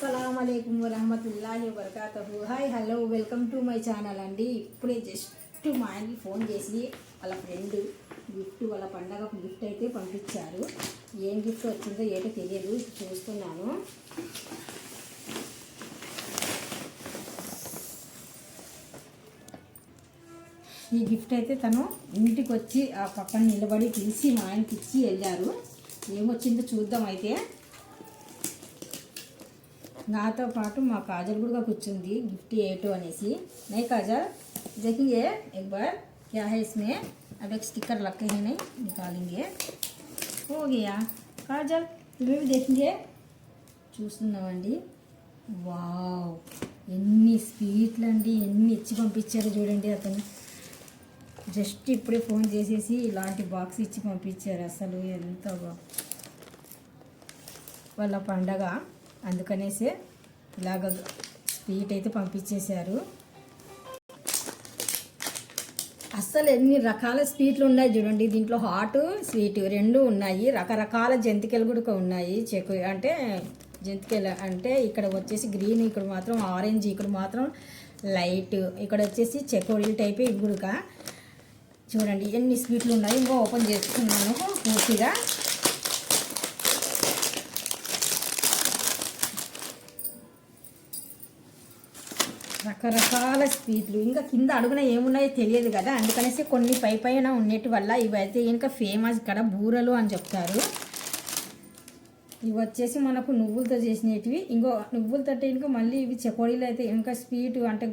అస్సలాముఅలైకుం వరహమతుల్లాహి వబర్కాతుహు. Hi hello welcome to my channel అండి. ఇప్పుడే జస్ట్ మా ఆయనకి ఫోన్ చేసి వాళ్ళ ఫ్రెండ్ గిఫ్ట్, వాళ్ళ పండగకు గిఫ్ట్ అయితే పంపించారు. ఏం గిఫ్ట్ వచ్చిందో ఏటో తెలియదు, చూస్తున్నాను. ఈ గిఫ్ట్ అయితే తను ఇంటికి వచ్చి ఆ పక్కన నిలబడి పిలిచి మా ఆయనకి ఇచ్చి వెళ్ళారు. ఏమొచ్చిందో చూద్దాం. అయితే నాతో పాటు మా కాజల్ కూడా కూర్చుంది గిఫ్ट ఏటో అనేసి. नहीं काजल देखेंगे एक बार क्या है इसमें. अब एक स्टिकर लगे हैं, नहीं निकालेंगे. हो गया काजल, तुम्हें भी देखेंगे. చూస్తున్నామండి. వావ్, ఎన్ని స్వీట్లు అండి, ఎన్ని ఇచ్చి పంపించారో చూడండి. అతను జస్ట్ ఇప్పుడే ఫోన్ చేసేసి ఇలాంటి బాక్స్ ఇచ్చి పంపించారు. అసలు ఎంత వాళ్ళ పండగ అందుకనేసి ఇలాగ స్వీట్ అయితే పంపించేశారు. అస్సలు ఎన్ని రకాల స్వీట్లు ఉన్నాయి చూడండి. దీంట్లో హాట్ స్వీట్ రెండు ఉన్నాయి. రకరకాల జంతికలు కూడా ఉన్నాయి. చెక్కు అంటే జంతికలు అంటే ఇక్కడ వచ్చేసి గ్రీన్, ఇక్కడ మాత్రం ఆరెంజ్, ఇక్కడ మాత్రం లైట్, ఇక్కడ వచ్చేసి చెకోడీ టైప్. ఇది కూడా చూడండి ఎన్ని స్వీట్లు ఉన్నాయి. ఇంకో ఓపెన్ చేసుకున్నాను పూర్తిగా. రకరకాల స్వీట్లు ఇంకా కింద అడుగున ఏమున్నాయో తెలియదు కదా, అందుకనేసి కొన్ని పైన ఉన్నట్టు వల్ల ఇవైతే ఇంకా ఫేమస్ ఇక్కడ బూరలు అని చెప్తారు. ఇవి వచ్చేసి మనకు నువ్వులతో చేసినవి. ఇంకో నువ్వులతో ఇంకా మళ్ళీ ఇవి చెకోడీలు అయితే ఇంకా స్వీట్ అంటే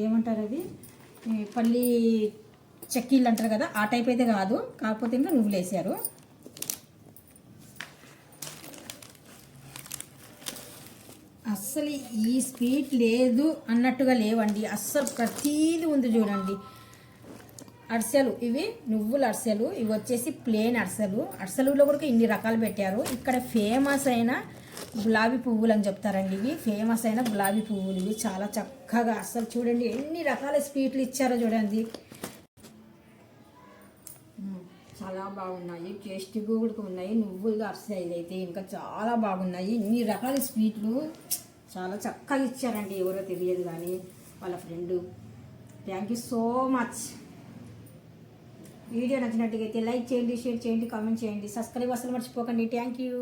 ఏమంటారు అవి, పల్లి చెక్కీళ్ళు అంటారు కదా, ఆ టైప్ అయితే కాదు, కాకపోతే ఇంకా నువ్వులు వేసారు. అస్సలు ఈ స్వీట్ లేదు అన్నట్టుగా లేవండి. అస్సలు ప్రతీది ఉంది చూడండి. అరిసెలు, ఇవి నువ్వుల అరిసెలు, ఇవి వచ్చేసి ప్లేన్ అరిసెలు. అరిసెలులో కూడా ఇన్ని రకాలు పెట్టారు. ఇక్కడ ఫేమస్ అయిన గులాబీ పువ్వులు అని చెప్తారండి. ఇవి ఫేమస్ అయిన గులాబీ పువ్వులు. ఇవి చాలా చక్కగా అస్సలు చూడండి ఎన్ని రకాల స్వీట్లు ఇచ్చారో చూడండి. చాలా బాగున్నాయి, టేస్టీగా కూడా ఉన్నాయి. నువ్వులుగా అరిసె ఇదైతే ఇంకా చాలా బాగున్నాయి. ఇన్ని రకాల స్వీట్లు చాలా చక్కగా ఇచ్చారండి. ఎవరో తెలియదు కానీ వాళ్ళ friend. Thank you so much. Video నచ్చినట్టుగా అయితే లైక్ చేయండి, షేర్ చేయండి, కామెంట్ చేయండి, సబ్స్క్రైబ్ అసలు మర్చిపోకండి. Thank you.